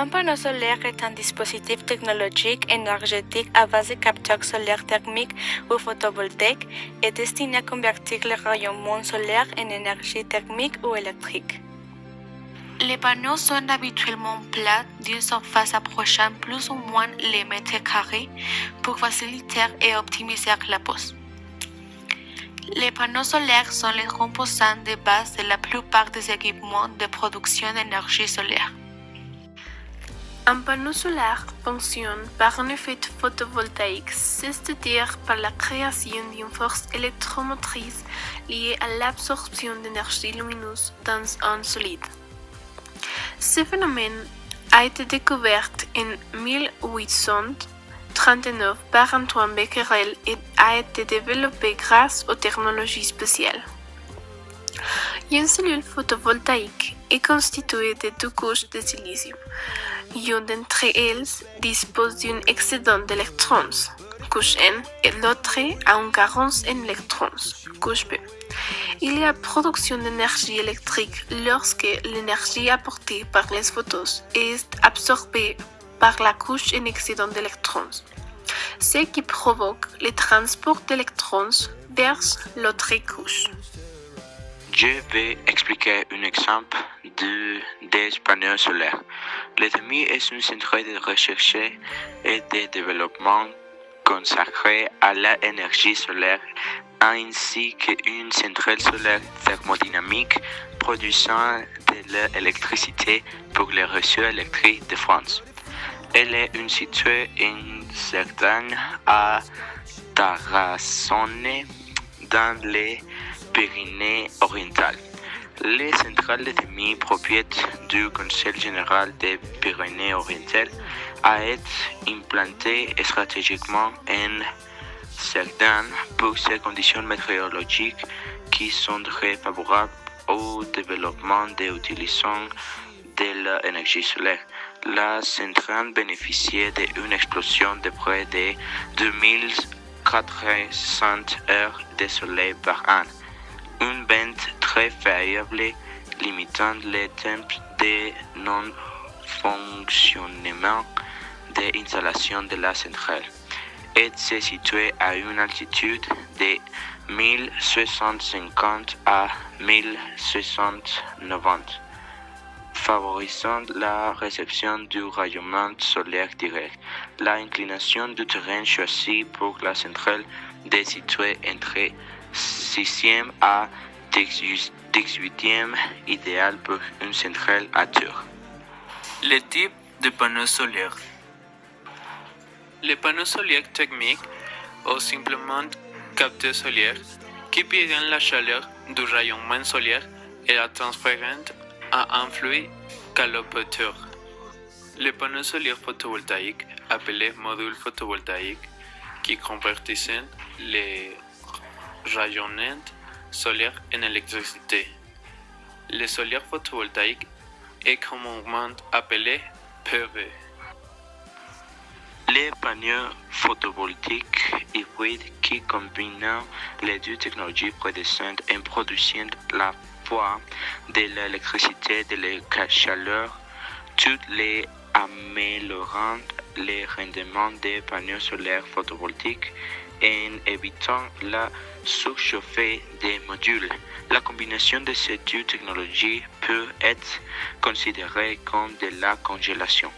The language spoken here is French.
Un panneau solaire est un dispositif technologique énergétique à base de capteurs solaires thermiques ou photovoltaïques et destiné à convertir les rayonnements solaires en énergie thermique ou électrique. Les panneaux sont habituellement plats d'une surface approchant plus ou moins les mètres carrés pour faciliter et optimiser la pose. Les panneaux solaires sont les composants de base de la plupart des équipements de production d'énergie solaire. Un panneau solaire fonctionne par un effet photovoltaïque, c'est-à-dire par la création d'une force électromotrice liée à l'absorption d'énergie lumineuse dans un solide. Ce phénomène a été découvert en 1839 par Antoine Becquerel et a été développé grâce aux technologies spéciales. Une cellule photovoltaïque est constituée de deux couches de silicium. Une d'entre elles dispose d'un excédent d'électrons, couche N, et l'autre a une carence en électrons, couche B. Il y a production d'énergie électrique lorsque l'énergie apportée par les photons est absorbée par la couche en excédent d'électrons, ce qui provoque le transport d'électrons vers l'autre couche. Je vais expliquer un exemple des panneaux solaires. L'ETMI est un centre de recherche et de développement consacré à l'énergie solaire ainsi qu'une centrale solaire thermodynamique produisant de l'électricité pour les réseaux électriques de France. Elle est située en Cerdagne à Tarascone dans les Pyrénées-Orientales. Les centrales d'ETMI, propriété du Conseil général des Pyrénées-Orientales, a été implantée stratégiquement en Cerdagne pour ces conditions météorologiques qui sont très favorables au développement et l'utilisation de l'énergie solaire. La centrale bénéficiait d'une explosion de près de 2400 heures de soleil par an. Un vent très variable limitant le temps de non-fonctionnement de l'installation de la centrale et se situe à une altitude de 1650 à 1690, favorisant la réception du rayonnement solaire direct. L'inclination du terrain choisi pour la centrale est située entre 6e à 18e, idéal pour une centrale à tour. Les types de panneaux solaires. Les panneaux solaires thermiques, ou simplement capteurs solaires, qui prennent la chaleur du rayonnement solaire et la transfèrent à un fluide caloporteur. Les panneaux solaires photovoltaïques, appelés modules photovoltaïques, qui convertissent les rayonnements solaires en électricité. Le solaire photovoltaïque est communément appelé PV. Les panneaux photovoltaïques hybrides qui combinent les deux technologies précédentes en produisant la fois de l'électricité et de la chaleur, tout les améliorant le rendement des panneaux solaires photovoltaïques en évitant la surchauffe des modules. La combinaison de ces deux technologies peut être considérée comme de la congélation.